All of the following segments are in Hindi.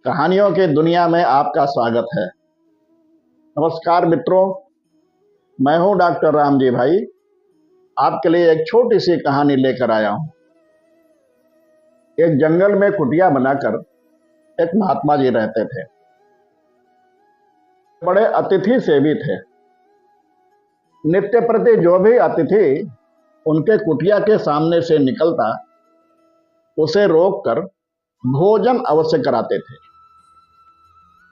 कहानियों की दुनिया में आपका स्वागत है। नमस्कार मित्रों, मैं हूं डॉक्टर रामजी भाई। आपके लिए एक छोटी सी कहानी लेकर आया हूं। एक जंगल में कुटिया बनाकर एक महात्मा जी रहते थे। बड़े अतिथि सेवी थे। नित्य प्रति जो भी अतिथि उनके कुटिया के सामने से निकलता उसे रोककर भोजन अवश्य कराते थे।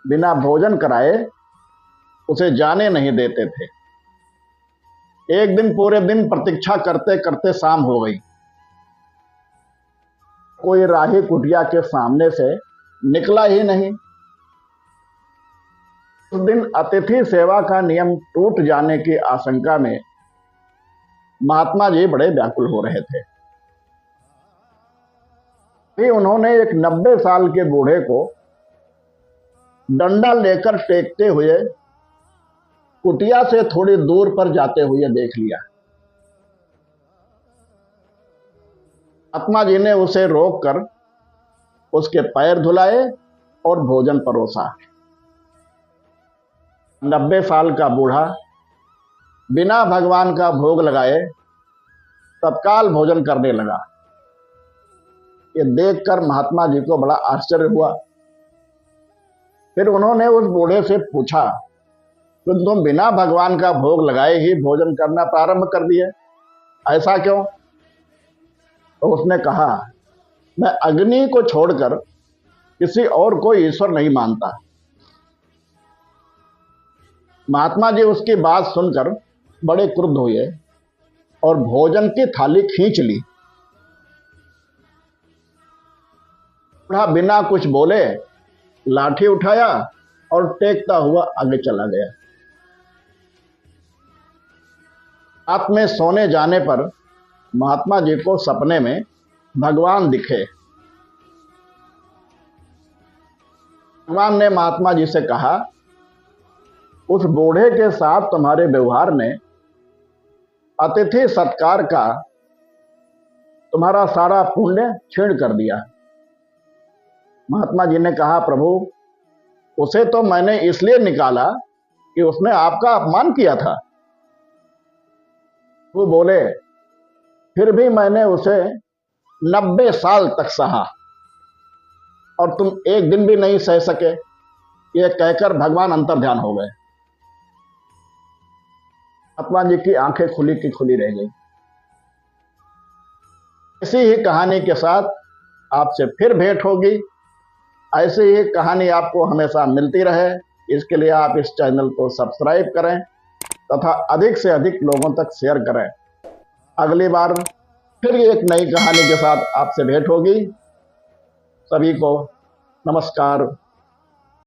बिना भोजन कराए उसे जाने नहीं देते थे। एक दिन पूरे दिन प्रतीक्षा करते करते शाम हो गई। कोई राही कुटिया के सामने से निकला ही नहीं। उस दिन अतिथि सेवा का नियम टूट जाने की आशंका में महात्मा जी बड़े व्याकुल हो रहे थे। फिर उन्होंने एक 90 साल के बूढ़े को डंडा लेकर टेकते हुए कुटिया से थोड़ी दूर पर जाते हुए देख लिया। महात्मा जी ने उसे रोककर उसके पैर धुलाए और भोजन परोसा। 90 साल का बूढ़ा बिना भगवान का भोग लगाए तत्काल भोजन करने लगा। ये देखकर महात्मा जी को बड़ा आश्चर्य हुआ। फिर उन्होंने उस बूढ़े से पूछा कि तुम बिना भगवान का भोग लगाए ही भोजन करना प्रारंभ कर दिए, ऐसा क्यों? तो उसने कहा, मैं अग्नि को छोड़कर किसी और को ईश्वर नहीं मानता। महात्मा जी उसकी बात सुनकर बड़े क्रुद्ध हुए और भोजन की थाली खींच ली। बूढ़ा बिना कुछ बोले लाठी उठाया और टेकता हुआ आगे चला गया। रात में सोने जाने पर महात्मा जी को सपने में भगवान दिखे। भगवान ने महात्मा जी से कहा, उस बूढ़े के साथ तुम्हारे व्यवहार ने अतिथि सत्कार का तुम्हारा सारा पुण्य क्षीण कर दिया। महात्मा जी ने कहा, प्रभु उसे तो मैंने इसलिए निकाला कि उसने आपका अपमान किया था। वो बोले, फिर भी मैंने उसे 90 साल तक सहा और तुम एक दिन भी नहीं सह सके। ये कहकर भगवान अंतर्ध्यान हो गए। महात्मा जी की आंखें खुली की खुली रह गई। इसी ही कहानी के साथ आपसे फिर भेंट होगी। ऐसी ही कहानी आपको हमेशा मिलती रहे, इसके लिए आप इस चैनल को सब्सक्राइब करें तथा अधिक से अधिक लोगों तक शेयर करें। अगली बार फिर एक नई कहानी के साथ आपसे भेंट होगी। सभी को नमस्कार।